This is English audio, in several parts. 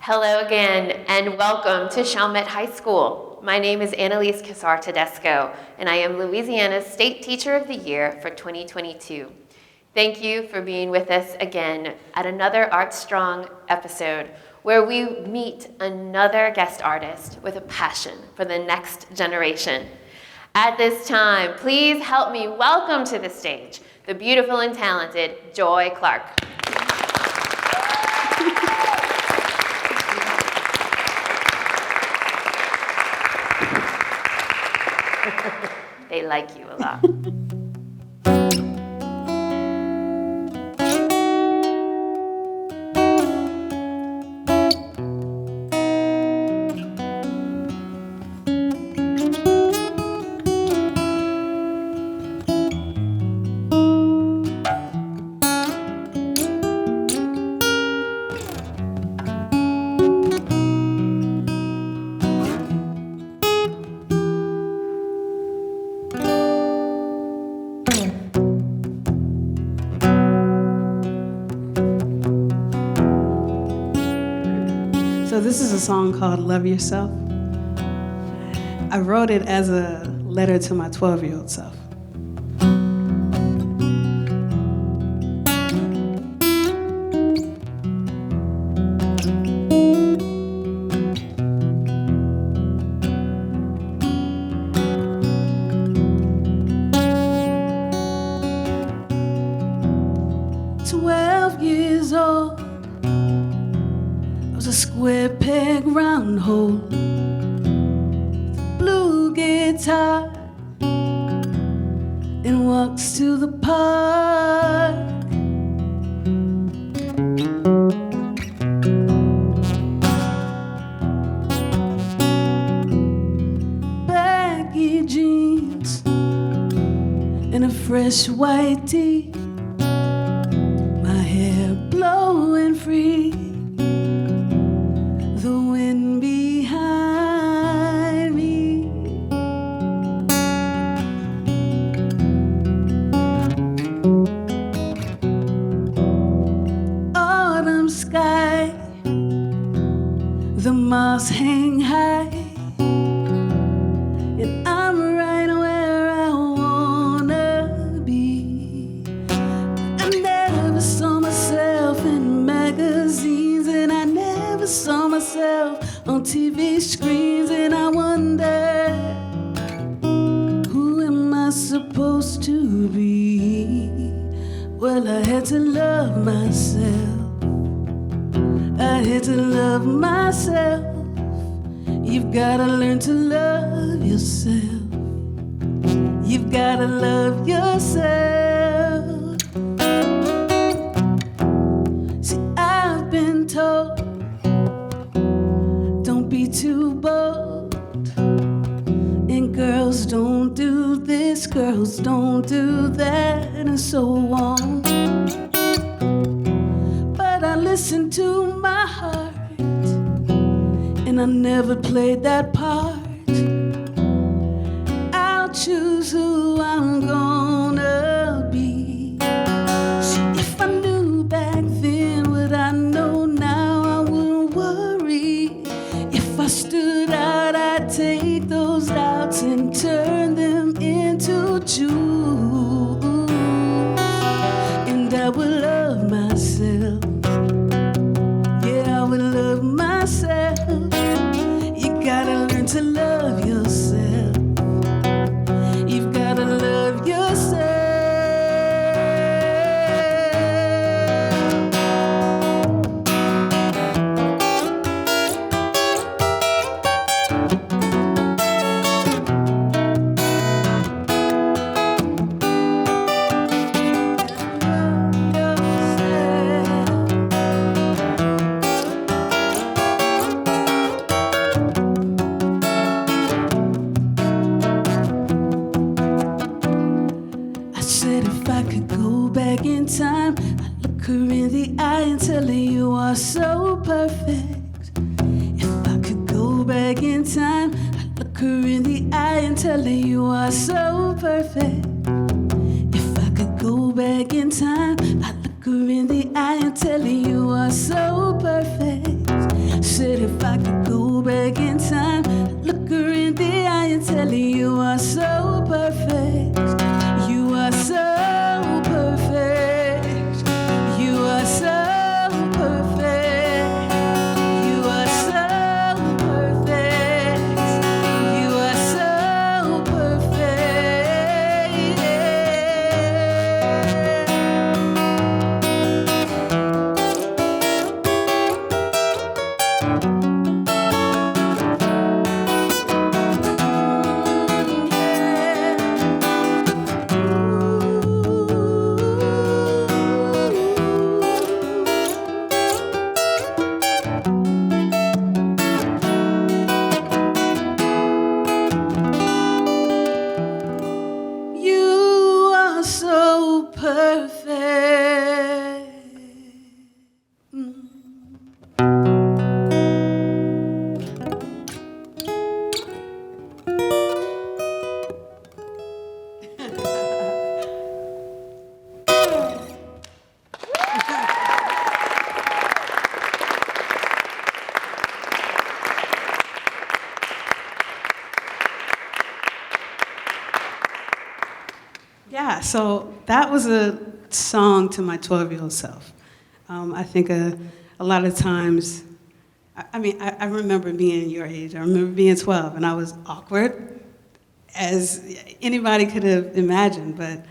Hello again, and welcome to Chalmette High School. My name is Annelise Cassar Tedesco, and I am Louisiana's State Teacher of the Year for 2022. Thank you for being with us again at another Art Strong episode where we meet another guest artist with a passion for the next generation. At this time, please help me welcome to the stage the beautiful and talented Joy Clark. They like you a lot. So this is a song called Love Yourself. I wrote it as a letter to my 12-year-old self. 12 years old, I was a square peg round hole with a blue guitar and walks to the park. Baggy jeans and a fresh white tee, my hair blowing free, the wind behind me. Autumn sky, the moss hang high, and I'm right where I wanna be. I never saw myself in magazines, and I never saw myself on TV screens, and I wonder, who am I supposed to be? Well, I had to love myself. I had to love myself. You've gotta learn to love yourself. You've gotta love yourself. See, I've been told, don't be too bold, and girls don't do this, girls don't do that, and so on. But I listened to my heart, and I never played that part. I'll choose who I'm gonna be. See, if I knew back then what I know now, I wouldn't worry. If I stood out, I'd take those doubts and turn them into jewels. And I would love myself. Yeah, I would love myself. You gotta learn to love yourself. You've gotta love yourself. I said if I could go back in time, I'd look her in the eye and tell her you are so perfect. If I could go back in time, I'd look her in the eye and tell her you are so perfect. If I could go back in time, I'd look her in the eye and tell her you are so perfect. Yeah, so that was a song to my 12-year-old self. I think a lot of times, I remember being your age. I remember being 12, and I was awkward, as anybody could have imagined. But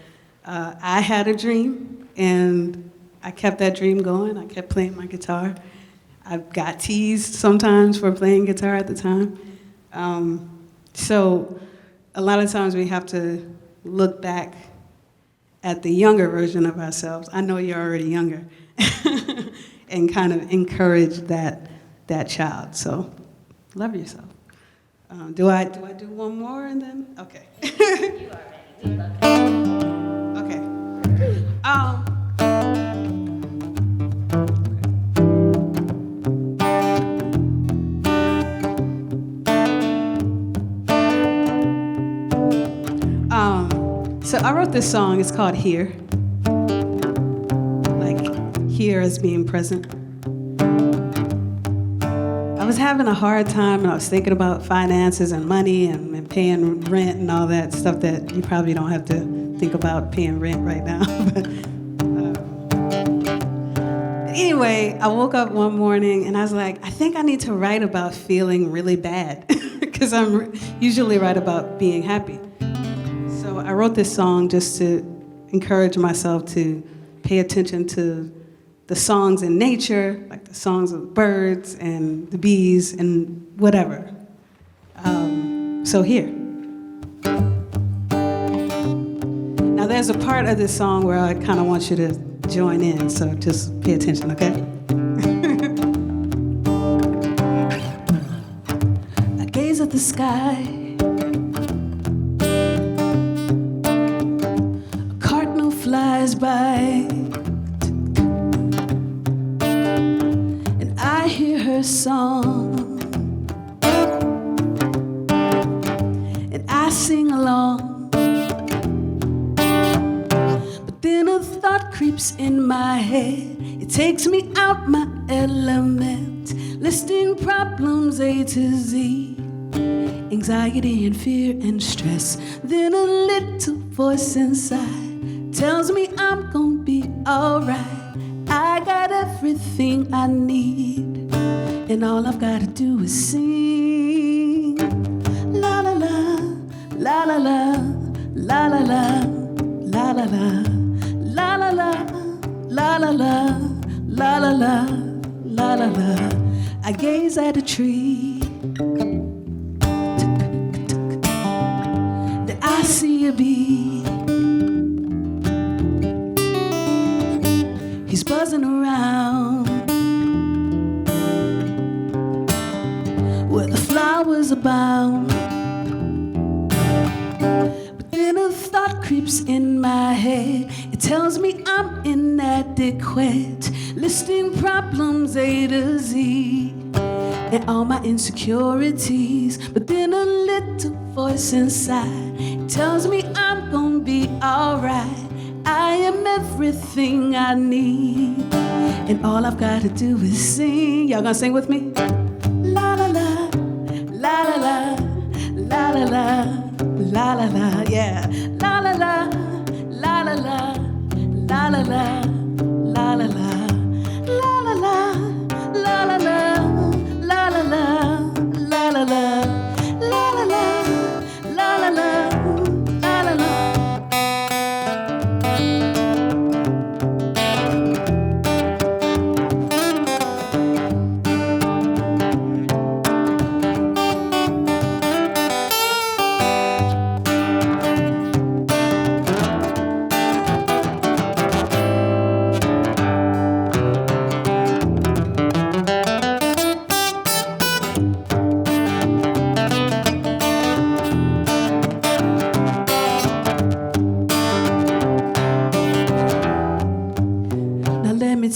I had a dream, and I kept that dream going. I kept playing my guitar. I got teased sometimes for playing guitar at the time. So a lot of times we have to look back at the younger version of ourselves. I know you're already younger, and kind of encourage that child. So love yourself. Do I do one more and then? Okay. You are ready. We love it. Okay. So I wrote this song. It's called Here. Like here as being present. I was having a hard time, and I was thinking about finances and money and paying rent and all that stuff that you probably don't have to think about paying rent right now. But anyway, I woke up one morning and I was like, I think I need to write about feeling really bad because I'm usually write about being happy. So I wrote this song just to encourage myself to pay attention to the songs in nature, like the songs of the birds and the bees and whatever. So here. Now there's a part of this song where I kind of want you to join in, so just pay attention, okay? I gaze at the sky. A cardinal flies by. I hear her song, and I sing along, but then a thought creeps in my head. It takes me out my element, listing problems A to Z, anxiety and fear and stress. Then a little voice inside tells me I'm gonna be alright. I got everything I need, and all I've got to do is sing. La la la, la la la, la la la, la la la, la la la, la la la, la la la, la la la. I gaze at a tree, then I see a bee. He's buzzing around where the flowers abound. But then a thought creeps in my head. It tells me I'm inadequate, listing problems A to Z and all my insecurities. But then a little voice inside tells me I'm gonna be alright. I am everything I need, and all I've got to do is sing. Y'all gonna sing with me? La la la, la la la, la la la, la la la, yeah. La la la, la la la, la la la, la la la, la la la, la la la, la la la, la la la, la la la, la la la.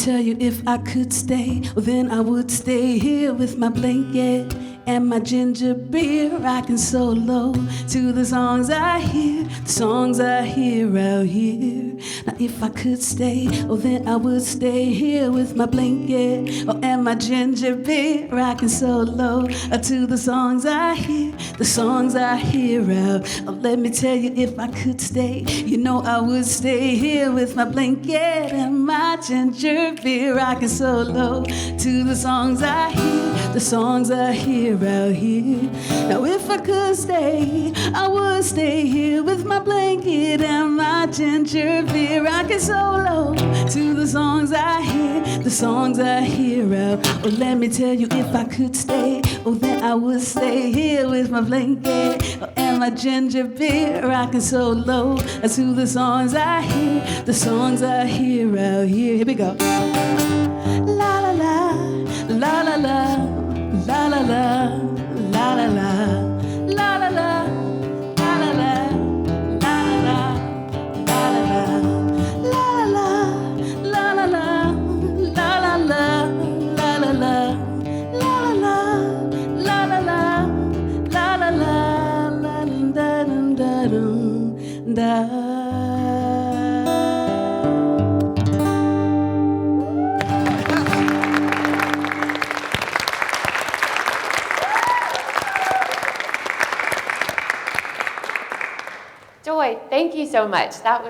Tell you if I could stay, well then I would stay here with my blanket and my ginger beer, rocking solo to the songs I hear, the songs I hear out here. Now if I could stay, oh then I would stay here with my blanket, oh and my ginger beer, rocking solo to the songs I hear, the songs I hear out. Oh, let me tell you, if I could stay, you know I would stay here with my blanket and my ginger beer, rocking solo to the songs I hear, the songs I hear out here. Now if I could stay, I would stay here with my blanket and my ginger beer, rocking solo to the songs I hear, the songs I hear out. Oh, let me tell you, if I could stay, oh then I would stay here with my blanket, oh, and my ginger beer, rocking solo to the songs I hear, the songs I hear out here. Here we go. La la la, la la la, la la la, la la la, la la la, la la la, la la la, la la la, la la la, la la la, la la la, la la la, la la la, la da da da da. Joy, thank you so much. That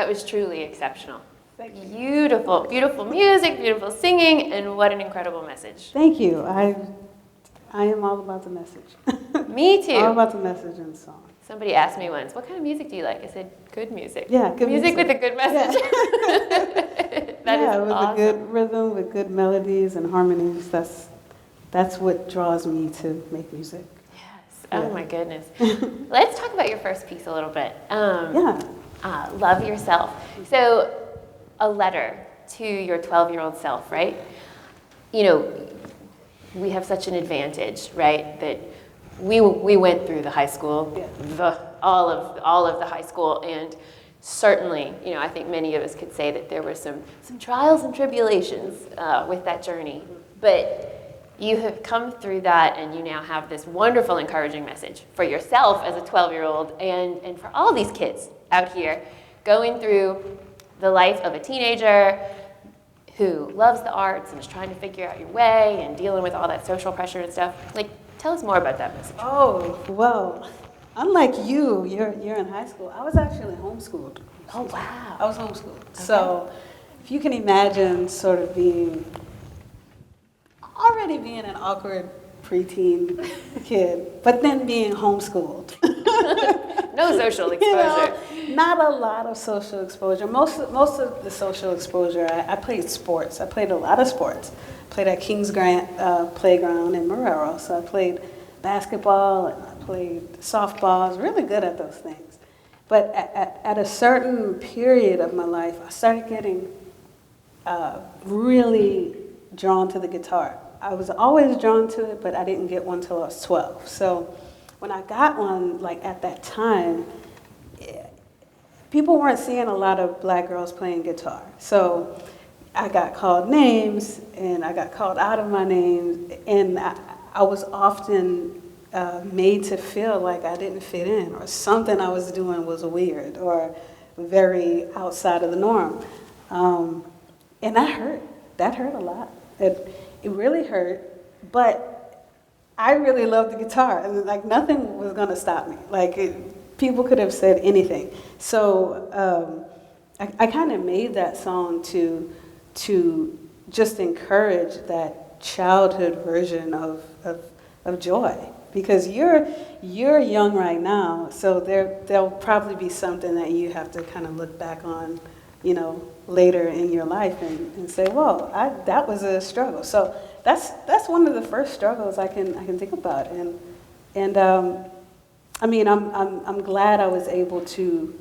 was truly exceptional. Beautiful, beautiful music, beautiful singing, and what an incredible message. Thank you. I am all about the message. Me too. All about the message and song. Somebody asked me once, what kind of music do you like? I said, good music. Yeah, good music. With a good message. Yeah. That is with awesome. a good rhythm, with good melodies and harmonies. That's what draws me to make music. Yes. Oh my goodness. Let's talk about your first piece a little bit. Love Yourself. So, a letter to your 12-year-old self, right? You know, we have such an advantage, right? That we went through the high school, all of the high school, and certainly, you know, I think many of us could say that there were some trials and tribulations with that journey. But you have come through that, and you now have this wonderful, encouraging message for yourself as a 12-year-old, and for all these kids out here going through the life of a teenager who loves the arts and is trying to figure out your way and dealing with all that social pressure and stuff. Like, tell us more about that message. Oh, well, unlike you're in high school. I was actually homeschooled. Oh, wow. I was homeschooled. Okay. So if you can imagine sort of already being an awkward preteen kid, but then being homeschooled. No social exposure. Not a lot of social exposure. Most of the social exposure, I played sports. I played a lot of sports. Played at Kings Grant Playground in Marrero. So I played basketball and I played softball. I was really good at those things. But at a certain period of my life, I started getting really drawn to the guitar. I was always drawn to it, but I didn't get one till I was 12. So when I got one, like at that time, people weren't seeing a lot of black girls playing guitar. So I got called names, and I got called out of my name, and I was often made to feel like I didn't fit in, or something I was doing was weird or very outside of the norm. And that hurt. That hurt a lot. It really hurt, but I really loved the guitar, and like nothing was gonna stop me. People could have said anything. So I kind of made that song to just encourage that childhood version of joy, because you're young right now, so there'll probably be something that you have to kind of look back on, you know, later in your life and say, well, that was a struggle. So that's one of the first struggles I can think about, and I mean, I'm glad I was able to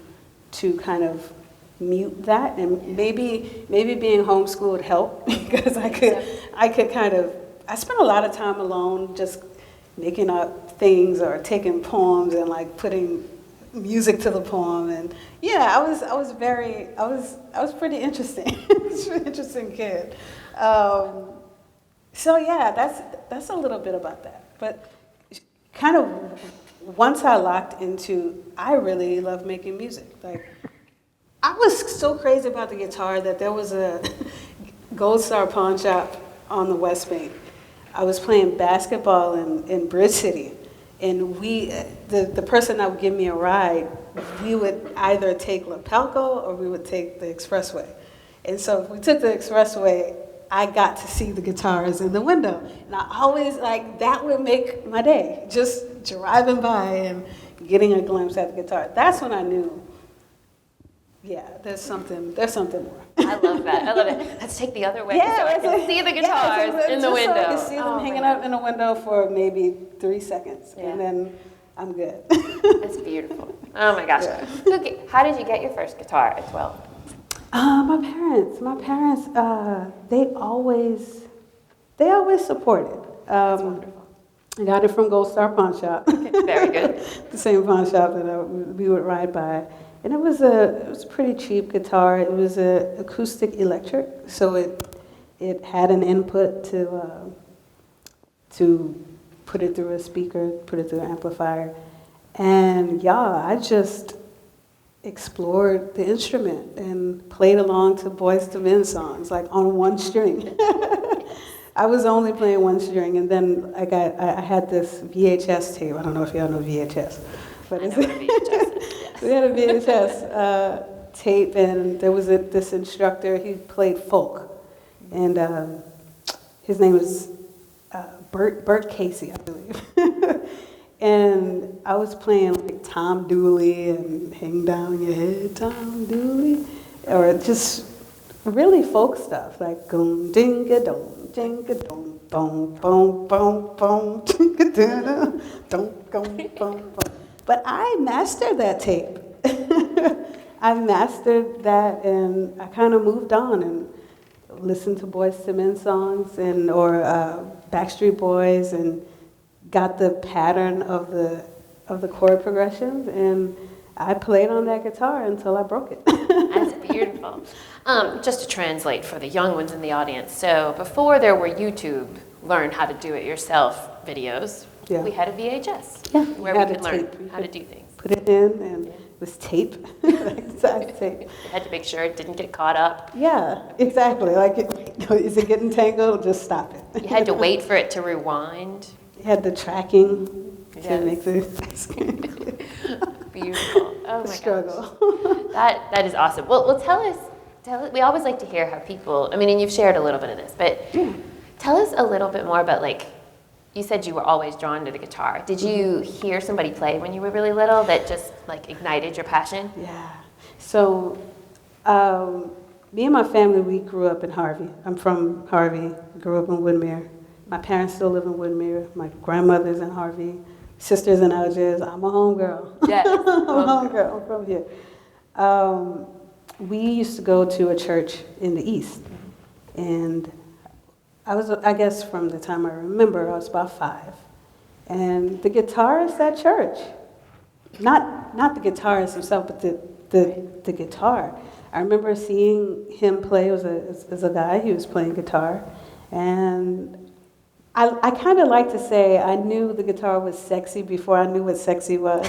kind of mute that, and maybe being homeschooled helped, because I could kind of, I spent a lot of time alone just making up things or taking poems and like putting music to the poem, and yeah, I was pretty interesting. I was an interesting kid. So yeah, that's a little bit about that. But kind of, once I locked into, I really love making music. Like, I was so crazy about the guitar that there was a Gold Star pawn shop on the West Bank. I was playing basketball in Bridge City, and the person that would give me a ride, we would either take Lapalco or we would take the expressway. And so if we took the expressway, I got to see the guitars in the window. And I always, like, that would make my day, just driving by and getting a glimpse at the guitar. That's when I knew, yeah, there's something more. I love that. I love it. Let's take the other way so I can see the guitars in the window. So I can see them hanging out in the window for maybe 3 seconds, and then I'm good. That's beautiful. Oh my gosh. Yeah. Okay, how did you get your first guitar at 12? My parents, they always supported. That's wonderful. I got it from Gold Star Pawn Shop. Okay, very good. The same pawn shop that we would ride by. And it was a pretty cheap guitar. It was a acoustic electric, so it had an input to put it through a speaker, put it through an amplifier. And I just explored the instrument and played along to Boyz II Men songs, like on one string. I was only playing one string, and then I had this VHS tape. I don't know if y'all know VHS. But I know what a VHS is. We had a VHS tape, and there was this instructor. He played folk, and his name was Bert Casey, I believe. And I was playing like Tom Dooley and Hang Down Your Head, Tom Dooley, or just really folk stuff like gong ding a dong ding a dong boom boom boom boom ding a dong dong boom boom. But I mastered that tape. I mastered that, and I kind of moved on and listened to Boyz II Men songs or Backstreet Boys, and got the pattern of the chord progressions, and I played on that guitar until I broke it. That's beautiful. Just to translate for the young ones in the audience, so before there were YouTube, learn how to do it yourself videos. Yeah. We had a VHS where we could learn how to do things. Put it in, and it was tape, exact tape. You had to make sure it didn't get caught up. Yeah, exactly. Like, is it getting tangled? Just stop it. You had to wait for it to rewind. You had the tracking to make the Beautiful. Oh my struggle. gosh. That is awesome. Well, tell us. We always like to hear how people. I mean, and you've shared a little bit of this, but tell us a little bit more about, like, you said you were always drawn to the guitar. Did you hear somebody play when you were really little that just like ignited your passion? Yeah. So, me and my family, we grew up in Harvey. I'm from Harvey. Grew up in Woodmere. My parents still live in Woodmere. My grandmother's in Harvey. Sisters in Algiers. I'm a homegirl. Yes. I'm a homegirl. I'm from here. We used to go to a church in the East, and I guess from the time I remember, I was about 5. And the guitarist at church, not the guitarist himself, but the guitar. I remember seeing him play as a guy. He was playing guitar. And I kind of like to say I knew the guitar was sexy before I knew what sexy was.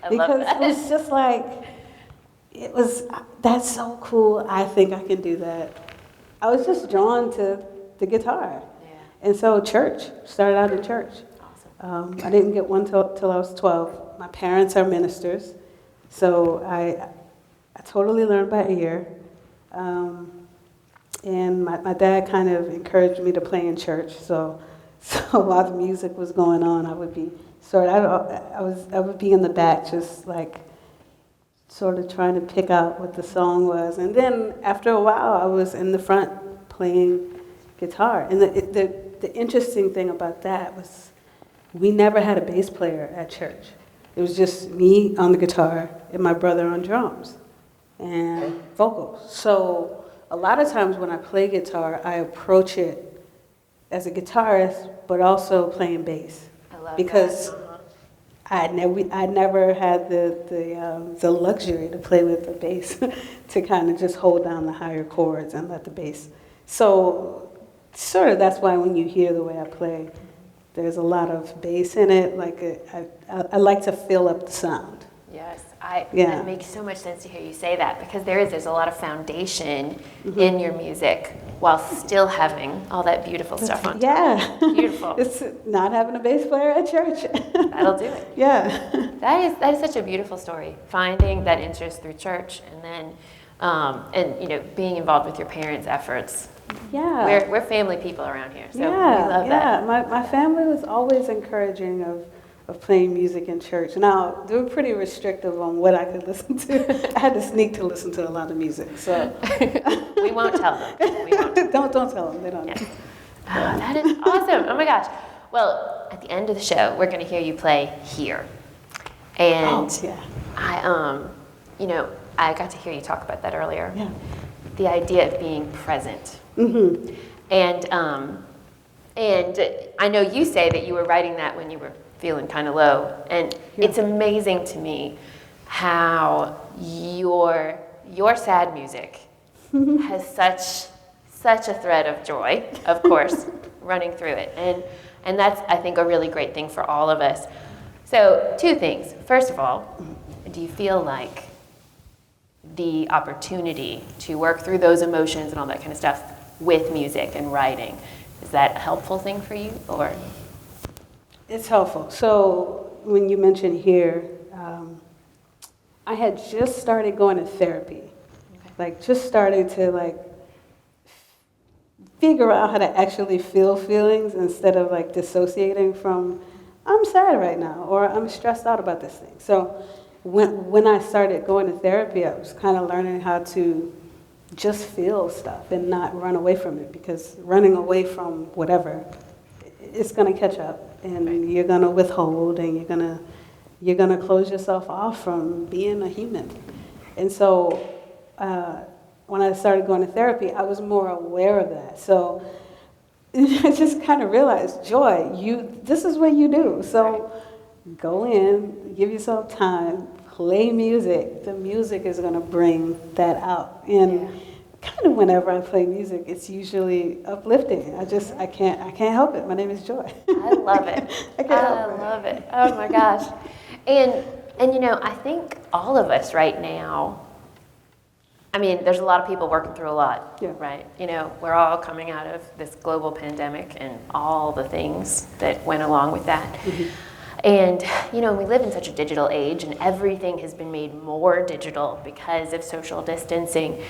Because it was just like, that's so cool. I think I can do that. I was just drawn to the guitar. Yeah. And so started out in church. Awesome. I didn't get one till I was 12. My parents are ministers, so I totally learned by ear. And my dad kind of encouraged me to play in church. So while the music was going on, I would be I would be in the back, just like sort of trying to pick out what the song was. And then after a while, I was in the front playing guitar. And the interesting thing about that was we never had a bass player at church. It was just me on the guitar and my brother on drums and vocals. So a lot of times when I play guitar, I approach it as a guitarist, but also playing bass. I love because that. I never had the luxury to play with the bass, to kind of just hold down the higher chords and let the bass. So sort of that's why when you hear the way I play, There's a lot of bass in it. I like to fill up the sound. Yes, Yeah. It makes so much sense to hear you say that, because there's a lot of foundation in your music while still having all that beautiful stuff on top. Yeah. Beautiful. It's not having a bass player at church. That'll do it. Yeah. That is such a beautiful story. Finding that interest through church, and then being involved with your parents' efforts. Yeah. We're family people around here, so we Yeah, love yeah. that. My family was always encouraging of playing music in church. Now, they were pretty restrictive on what I could listen to. I had to sneak to listen to a lot of music, so. We won't tell them. We won't. Don't tell them, they don't know. Yeah. Oh, that is awesome. Oh my gosh. Well, at the end of the show, we're going to hear you play Here. And yeah. I got to hear you talk about that earlier. Yeah. The idea of being present. Mm-hmm. And I know you say that you were writing that when you were feeling kind of low. And it's amazing to me how your sad music has such a thread of joy, of course, running through it. And that's, I think, a really great thing for all of us. So, two things. First of all, do you feel like the opportunity to work through those emotions and all that kind of stuff with music and writing, is that a helpful thing for you, or? It's helpful. So when you mentioned Here, I had just started going to therapy. Just starting to figure out how to actually feel feelings instead of dissociating from, I'm sad right now, or I'm stressed out about this thing. So when I started going to therapy, I was kind of learning how to just feel stuff and not run away from it, because running away from whatever, it's going to catch up, and you're going to withhold, and you're going to close yourself off from being a human. And so when I started going to therapy, I was more aware of that. So I just kind of realized, Joy, this is what you do. So go in, give yourself time, play music. The music is going to bring that out. And kind of whenever I play music, it's usually uplifting. I can't help it. My name is Joy. I love it. I love it. Oh my gosh. And I think all of us right now, there's a lot of people working through a lot, right? We're all coming out of this global pandemic and all the things that went along with that. Mm-hmm. And, we live in such a digital age, and everything has been made more digital because of social distancing.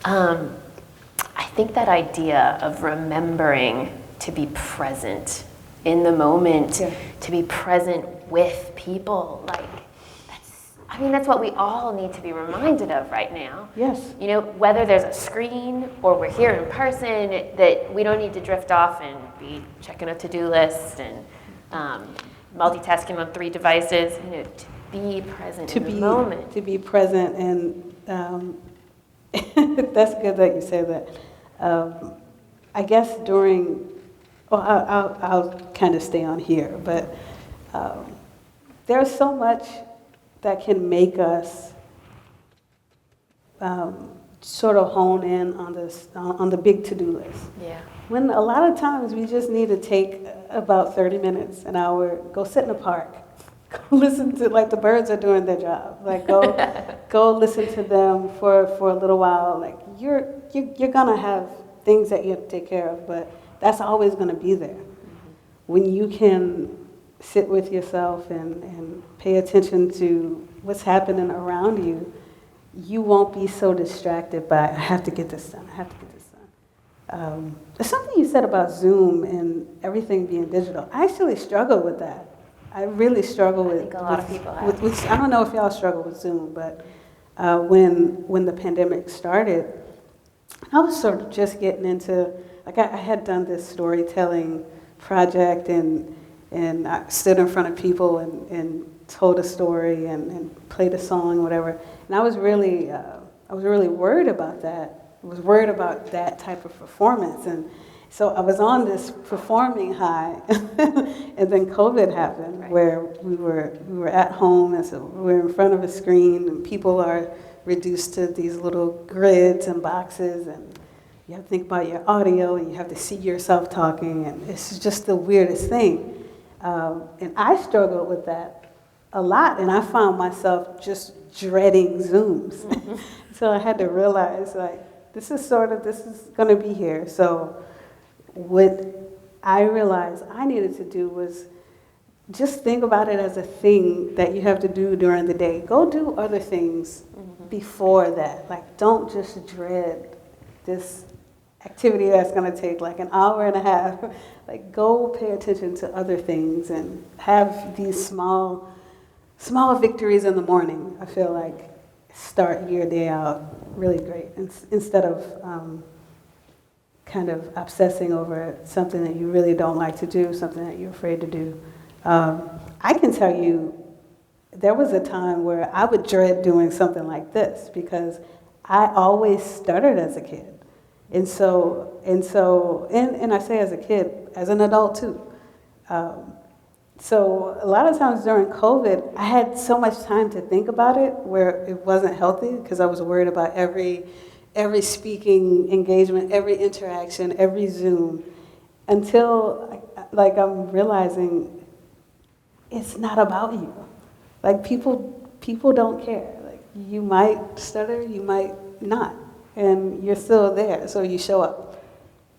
I think that idea of remembering to be present in the moment, to be present with people, that's what we all need to be reminded of right now. Yes. Whether there's a screen or we're here in person, that we don't need to drift off and be checking a to-do list and multitasking on 3 devices, to be present in the moment. To be present, and that's good that you say that. I guess I'll kind of stay on Here, but there's so much that can make us sort of hone in on the big to-do list. Yeah. When a lot of times we just need to take about 30 minutes, an hour, go sit in a park, go listen to, the birds are doing their job. Go listen to them for a little while. You're gonna have things that you have to take care of, but that's always gonna be there. Mm-hmm. When you can sit with yourself and pay attention to what's happening around you, you won't be so distracted by, I have to get this done, There's something you said about Zoom and everything being digital. I actually struggle with that. I really struggle with. I think a lot of people have. I don't know if y'all struggle with Zoom, but when the pandemic started, I was sort of just getting into, I had done this storytelling project, and I stood in front of people and told a story and played a song, whatever. And I was really worried about that. I was worried about that type of performance, and so I was on this performing high, and then COVID happened, where we were at home, and so we were in front of a screen, and people are reduced to these little grids and boxes, and you have to think about your audio, and you have to see yourself talking, and it's just the weirdest thing. And I struggled with that a lot, and I found myself just dreading Zooms. So I had to realize, like, this is going to be here. So what I realized I needed to do was just think about it as a thing that you have to do during the day. Go do other things before that. Like, don't just dread this activity that's going to take like an hour and a half. Like, go pay attention to other things and have these small victories in the morning. I feel like start your day out really great instead of kind of obsessing over something that you really don't like to do, something that you're afraid to do. I can tell you, there was a time where I would dread doing something like this because I always stuttered as a kid. And I say as a kid, as an adult too. So a lot of times during COVID, I had so much time to think about it where it wasn't healthy because I was worried about every speaking engagement, every interaction, every Zoom, until like I'm realizing it's not about you. Like people don't care. Like you might stutter, you might not, and you're still there, so you show up.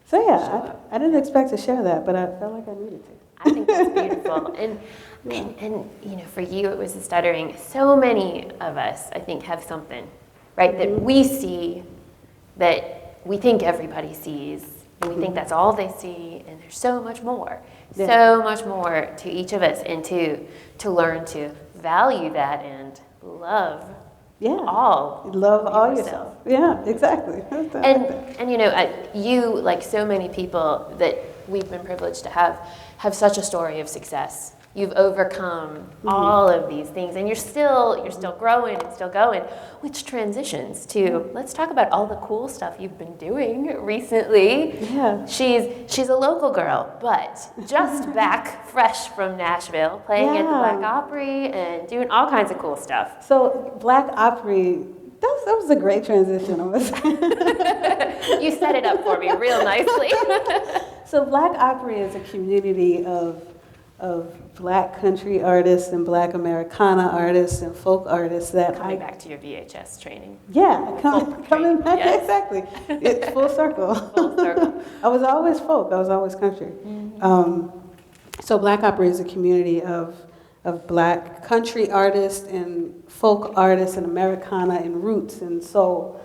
So yeah, I didn't expect to share that, but I felt like I needed to. I think that's beautiful. And you know, for you, it was the stuttering. So many of us, I think, have something, right, that we see that we think everybody sees, and we think that's all they see, and there's so much more. Yeah. So much more to each of us, and to learn to value that and love all yourself. Yeah, exactly. And you know, you, like so many people that we've been privileged to have such a story of success. You've overcome all of these things, and you're still growing and still going, which transitions to, let's talk about all the cool stuff you've been doing recently. Yeah. She's a local girl, but just back fresh from Nashville, playing at the Black Opry and doing all kinds of cool stuff. So Black Opry, that was a great transition. You set it up for me real nicely. So Black Opry is a community of Black country artists and Black Americana artists and folk artists that coming back to your VHS training. Yeah, coming back, yes. Exactly. It's full circle. Full circle. I was always folk. I was always country. So Black Opry is a community of Black country artists and folk artists and Americana and roots and soul,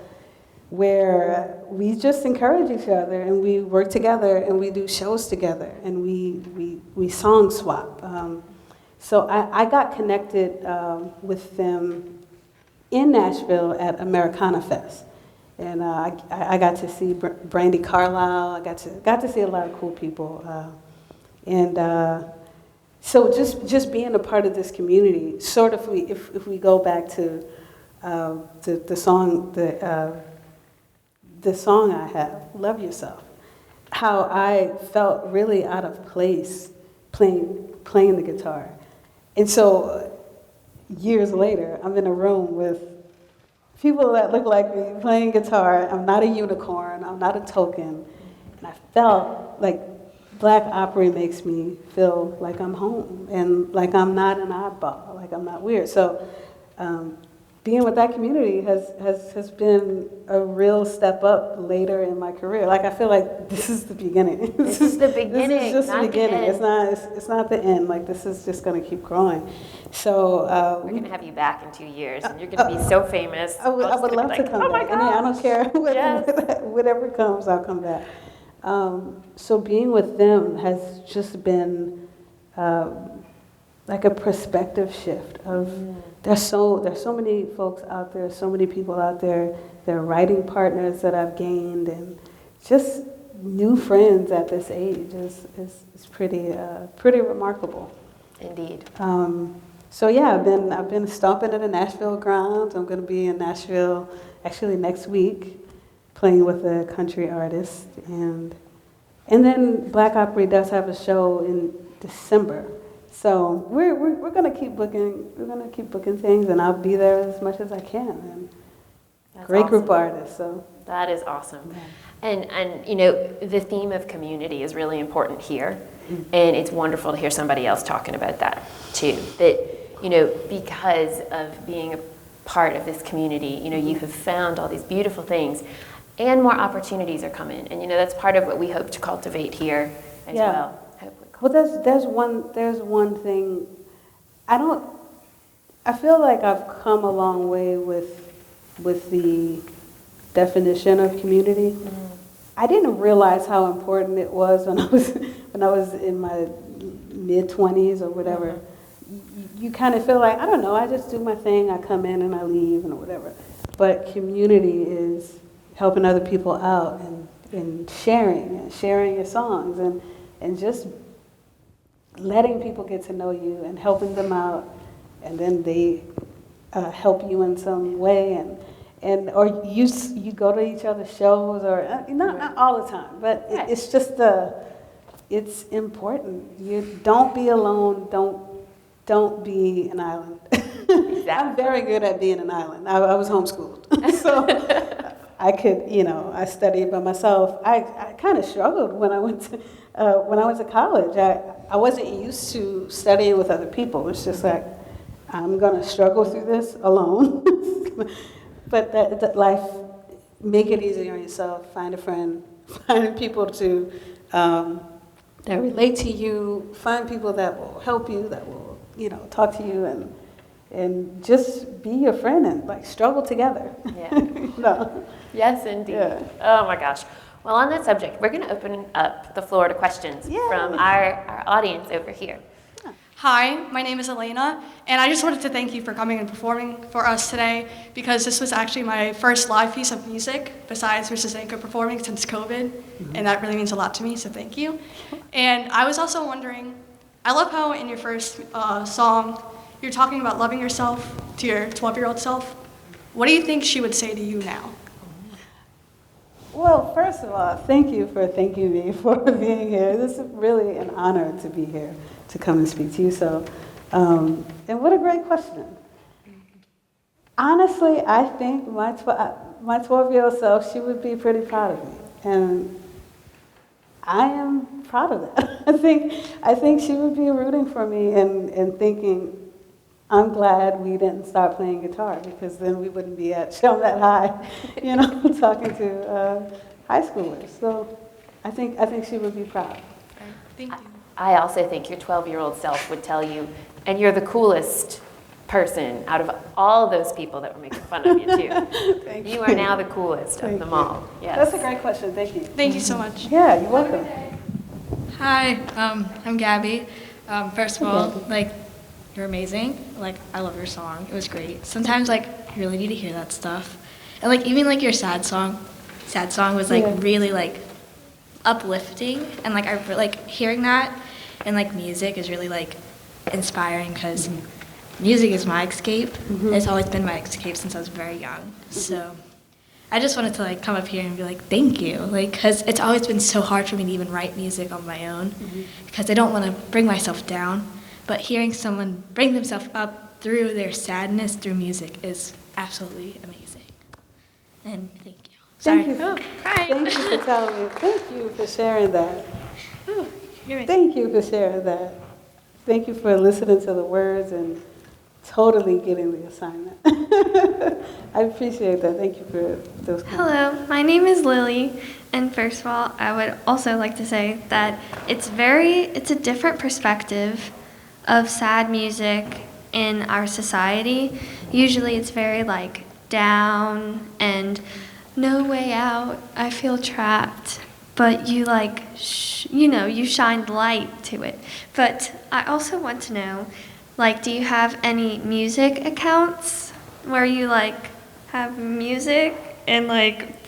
where we just encourage each other and we work together and we do shows together and we song swap. So I got connected with them in Nashville at Americana Fest, and I got to see Brandy Carlisle. I got to see a lot of cool people, so just being a part of this community. Sort of, if we go back to the song the song I have, Love Yourself, how I felt really out of place playing the guitar. And so years later, I'm in a room with people that look like me playing guitar. I'm not a unicorn, I'm not a token. And I felt like Black Opry makes me feel like I'm home and like I'm not an oddball, like I'm not weird. So being with that community has been a real step up later in my career. Like I feel like this is the beginning. This is the beginning. This is just the beginning. It's not the end. Like this is just going to keep growing. So we're going to have you back in 2 years, and you're going to be so famous. I would love to come back. And I don't care whatever comes, I'll come back. So being with them has just been like a perspective shift of there's so many folks out there, so many people out there. There are writing partners that I've gained, and just new friends at this age is pretty remarkable. Indeed. So yeah, I've been stomping at the Nashville grounds. I'm going to be in Nashville actually next week, playing with a country artist, and then Black Opry does have a show in December. So we're gonna keep booking. We're gonna keep booking things, and I'll be there as much as I can. And that's great awesome. Group of artists. So that is awesome. Yeah. And you know, the theme of community is really important here. And it's wonderful to hear somebody else talking about that too. That, because of being a part of this community, you have found all these beautiful things and more opportunities are coming. And, that's part of what we hope to cultivate here as well. Well, there's one thing. I feel like I've come a long way with the definition of community. Mm. I didn't realize how important it was when I was in my mid-20s or whatever. Mm-hmm. You kind of feel like, I don't know, I just do my thing, I come in and I leave and whatever. But community is helping other people out and sharing your songs and just letting people get to know you and helping them out, and then they help you in some way, or you go to each other's shows, or not all the time, but it's just it's important. You don't be alone. Don't be an island. Exactly. I'm very good at being an island. I was homeschooled, so I could, I studied by myself. I kind of struggled when I went to college. I wasn't used to studying with other people. It's just like, I'm going to struggle through this alone. But that life, make it easier on yourself. Find a friend. Find people that relate to you. Find people that will help you, that will, talk to you, and just be your friend and struggle together. Yeah. Yes, indeed. Yeah. Oh my gosh. Well, on that subject, we're going to open up the floor to questions from our audience over here. Hi, my name is Elena, and I just wanted to thank you for coming and performing for us today, because this was actually my first live piece of music besides Mrs. Zanko performing since COVID, and that really means a lot to me, so thank you. And I was also wondering, I love how in your first song, you're talking about loving yourself to your 12-year-old self. What do you think she would say to you now? Well, first of all, thank you for thanking me for being here. This is really an honor to be here, to come and speak to you. So, and what a great question. Honestly, I think my 12-year-old self, she would be pretty proud of me, and I am proud of that. I think she would be rooting for me and thinking, I'm glad we didn't start playing guitar, because then we wouldn't be at Chalmette High, talking to high schoolers. So I think she would be proud. Thank you. I also think your 12-year-old self would tell you, and you're the coolest person out of all those people that were making fun of you too. Thank you. Are now the coolest of them all. Yes. That's a great question. Thank you. Thank you so much. Yeah, you're welcome. Hi, I'm Gabby. First of all, you're amazing. I love your song. It was great. Sometimes, you really need to hear that stuff. And, even, your sad song was, really, uplifting. And, hearing that and, music is really, inspiring, because music is my escape. Mm-hmm. It's always been my escape since I was very young. Mm-hmm. So I just wanted to, come up here and be thank you. Because it's always been so hard for me to even write music on my own, because I don't want to bring myself down. But hearing someone bring themselves up through their sadness through music is absolutely amazing. And thank you. Sorry. Thank you. Thank you for telling me. Thank you for sharing that. Thank you for sharing that. Thank you for listening to the words and totally getting the assignment. I appreciate that. Thank you for those comments. Hello, my name is Lily. And first of all, I would also like to say that it's a different perspective of sad music in our society. Usually it's very down and no way out, I feel trapped, but you you shine light to it. But I also want to know, do you have any music accounts where you have music and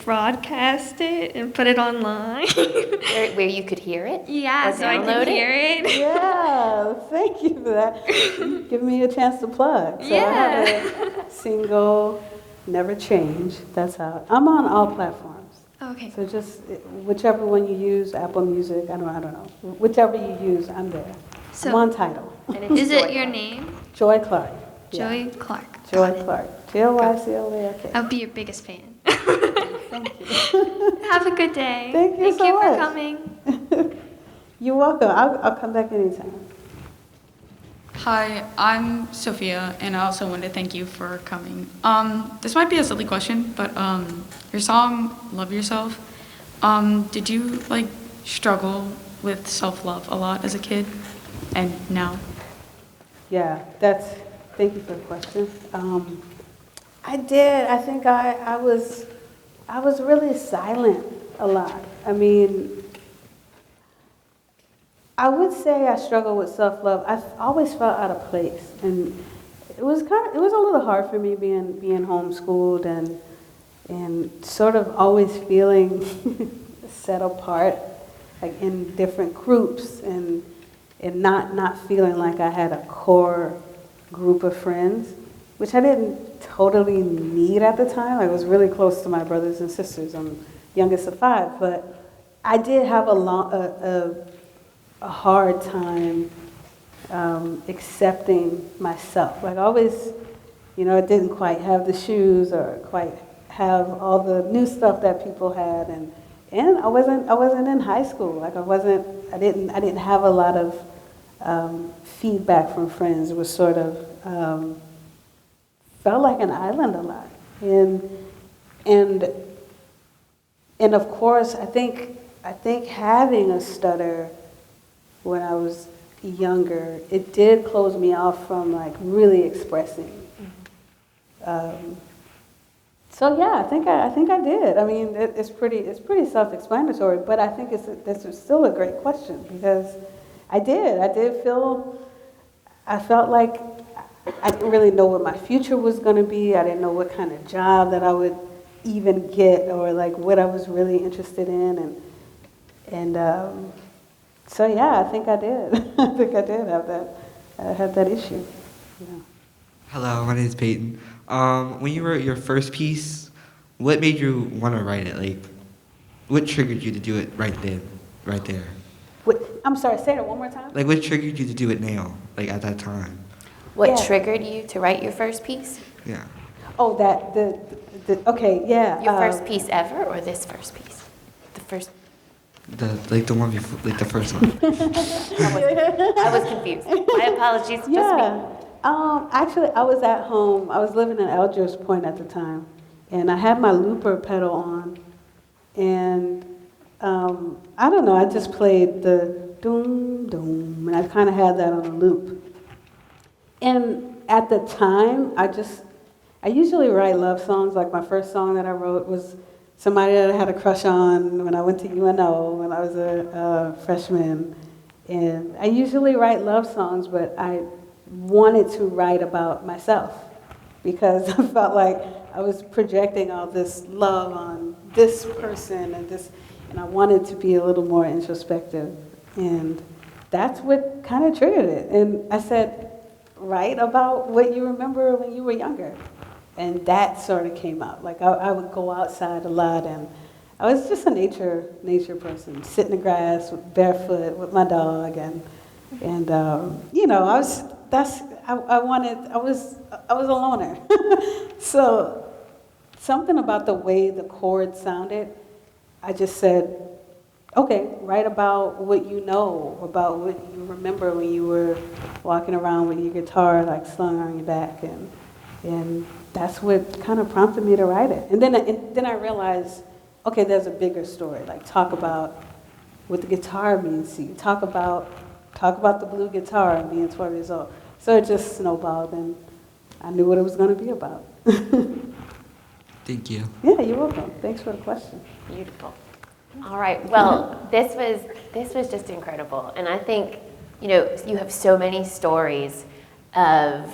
broadcast it and put it online? where you could hear it? Yeah, so I can hear it. Yeah, thank you for that. Give me a chance to plug. So I have a single, Never Change. That's out. I'm on all platforms. Okay. So just whichever one you use, Apple Music, I don't know. Whichever you use, I'm there. So I'm on Tidal. Is it your name? Joy Clark. Joy Clark. Joy Clark. Joyclark. I'll be your biggest fan. Thank you. Have a good day. Thank you so for much. coming. You're welcome. I'll come back anytime. Hi, I'm Sophia, and I also want to thank you for coming. This might be a silly question, but your song "Love Yourself," did you struggle with self-love a lot as a kid, and now? Yeah, thank you for the question. I did. I think I was really silent a lot. I mean, I would say I struggled with self-love. I always felt out of place, and it was a little hard for me being homeschooled and sort of always feeling set apart, like in different groups, and not feeling like I had a core group of friends, which I didn't totally need at the time. I was really close to my brothers and sisters. I'm youngest of 5, but I did have a hard time accepting myself. Like always, I didn't quite have the shoes or quite have all the new stuff that people had, and I wasn't in high school. Like I didn't have a lot of feedback from friends. It was sort of felt like an island a lot, and of course I think having a stutter when I was younger, it did close me off from really expressing. So yeah, I think I did. I mean, it's pretty self-explanatory, but I think it's still a great question because I felt like I didn't really know what my future was going to be. I didn't know what kind of job that I would even get or what I was really interested in, and so yeah, I think I did. I think I did have that. I had that issue. Yeah. Hello, my name is Peyton. When you wrote your first piece, what made you want to write it? What triggered you to do it right there? I'm sorry, say it one more time. What triggered you to do it now, at that time? What triggered you to write your first piece? Yeah. Oh, okay, yeah. Your first piece ever, or this first piece? The first. The one before, the first one. I was confused. My apologies. Just Yeah. me. Actually, I was at home. I was living in Eldridge Point at the time, and I had my looper pedal on, and I don't know. I just played the doom doom, and I kind of had that on a loop. And at the time, I usually write love songs. Like my first song that I wrote was somebody that I had a crush on when I went to UNO when I was a freshman. And I usually write love songs, but I wanted to write about myself because I felt like I was projecting all this love on this person and I wanted to be a little more introspective. And that's what kind of triggered it. And I said, write about what you remember when you were younger. And that sort of came out. I would go outside a lot, and I was just a nature person. Sit in the grass, barefoot with my dog, and I was a loner. So something about the way the chords sounded, I just said, okay, write about what you know, about what you remember when you were walking around with your guitar slung on your back, and that's what kind of prompted me to write it. And then I realized, okay, there's a bigger story. Talk about what the guitar means to you. Talk about the blue guitar and being 12 years old. So it just snowballed, and I knew what it was going to be about. Thank you. Yeah, you're welcome. Thanks for the question. Beautiful. All right. Well, this was just incredible, and I think you have so many stories of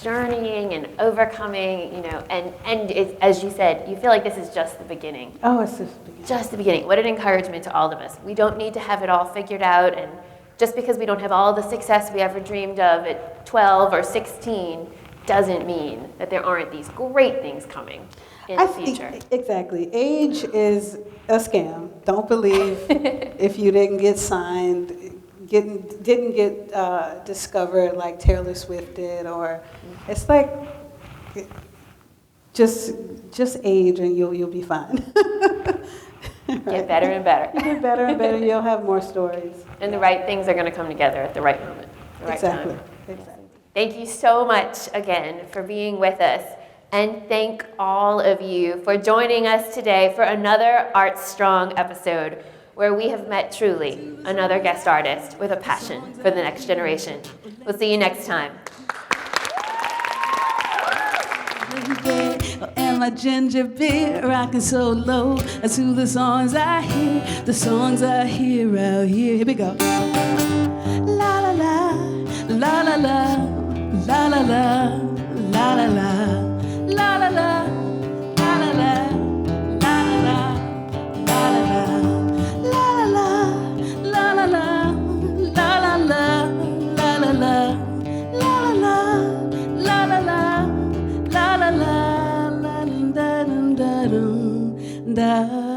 journeying and overcoming, and as you said, you feel like this is just the beginning. Oh, it's just the beginning. Just the beginning. What an encouragement to all of us. We don't need to have it all figured out, and just because we don't have all the success we ever dreamed of at 12 or 16 doesn't mean that there aren't these great things coming in the future. Exactly. Age is a scam. Don't believe if you didn't get signed, didn't get discovered like Taylor Swift did, or it's just age and you'll be fine. Get better and better. You get better and better, you'll have more stories. And the right things are going to come together at the right moment, the right Exactly. time. Exactly. Thank you so much again for being with us. And thank all of you for joining us today for another Arts Strong episode where we have met truly another guest artist with a passion for the next generation. We'll see you next time. And my ginger beer rocking so low to the songs I hear, the songs I hear out here. Here we go. La la la, la la la, la la la, la la la, la la la, la la la, la la la, la la la, la la la, la la la, la la la, la la la, la la la, la la la. La la la la da da da da.